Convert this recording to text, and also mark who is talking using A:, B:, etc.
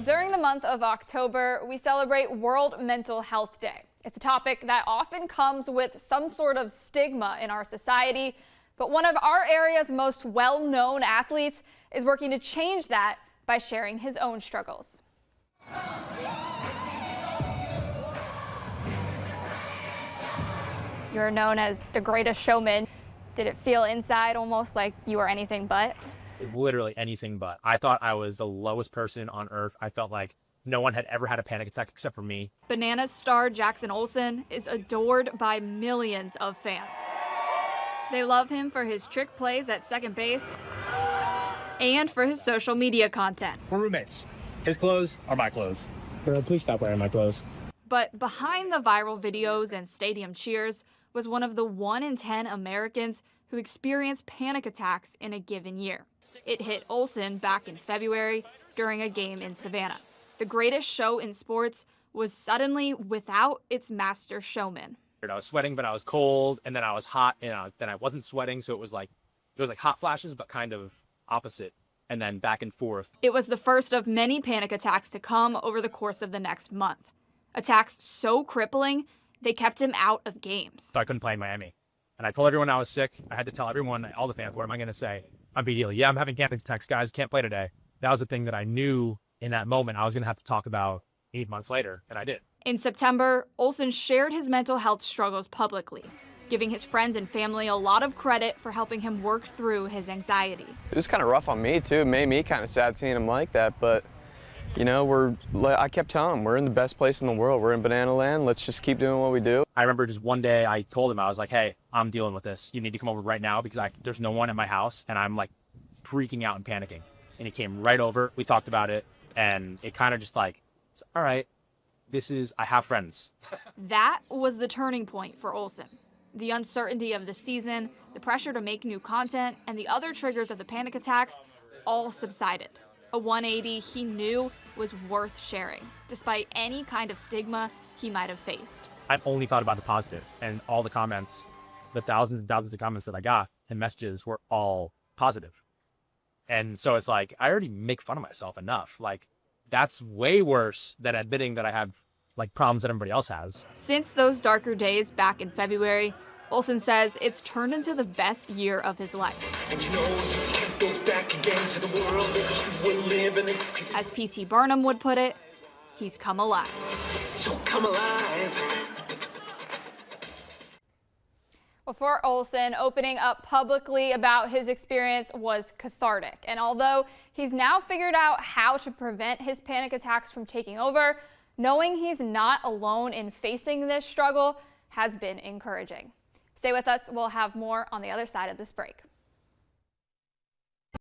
A: During the month of October, we celebrate World Mental Health Day. It's a topic that often comes with some sort of stigma in our society, but one of our area's most well-known athletes is working to change that by sharing his own struggles. You're known as the greatest showman. Did it feel inside almost like you were anything but?
B: Literally anything but. I thought I was the lowest person on earth. I felt like no one had ever had a panic attack except for me.
A: Bananas star Jackson Olson is adored by millions of fans. They love him for his trick plays at second base and for his social media content.
C: We're roommates. His clothes are my clothes. Please stop wearing my clothes.
A: But behind the viral videos and stadium cheers was one of the 1 in 10 Americans who experienced panic attacks in a given year. It hit Olson back in February during a game in Savannah. The greatest show in sports was suddenly without its master showman.
B: I was sweating, but I was cold, and then I was hot, and then I wasn't sweating, so it was like hot flashes, but kind of opposite, and then back and forth.
A: It was the first of many panic attacks to come over the course of the next month. Attacks so crippling, they kept him out of games.
B: So I couldn't play in Miami. And I told everyone I was sick. I had to tell everyone, all the fans, what am I going to say? I'm big deal. Yeah, I'm having panic attacks, guys. Can't play today. That was the thing that I knew in that moment I was going to have to talk about 8 months later, and I did.
A: In September, Olson shared his mental health struggles publicly, giving his friends and family a lot of credit for helping him work through his anxiety.
D: It was kind of rough on me, too. It made me kind of sad seeing him like that, but you know, I kept telling him, we're in the best place in the world. We're in Banana Land. Let's just keep doing what we do.
B: I remember just one day I told him, I was like, hey, I'm dealing with this. You need to come over right now because there's no one in my house and I'm like freaking out and panicking. And he came right over. We talked about it and it kind of just like, all right, I have friends.
A: That was the turning point for Olson. The uncertainty of the season, the pressure to make new content, and the other triggers of the panic attacks all subsided. A 180 he knew was worth sharing, despite any kind of stigma he might have faced.
B: I've only thought about the positive, and all the comments, the thousands and thousands of comments that I got and messages were all positive. And so it's like, I already make fun of myself enough. Like, that's way worse than admitting that I have like problems that everybody else has.
A: Since those darker days back in February, Olson says it's turned into the best year of his life.
E: And you know you can't go back again to the world that you were living.
A: As P.T. Barnum would put it, he's come alive.
E: So come alive.
A: For Olson, opening up publicly about his experience was cathartic. And although he's now figured out how to prevent his panic attacks from taking over, knowing he's not alone in facing this struggle has been encouraging. Stay with us. We'll have more on the other side of this break.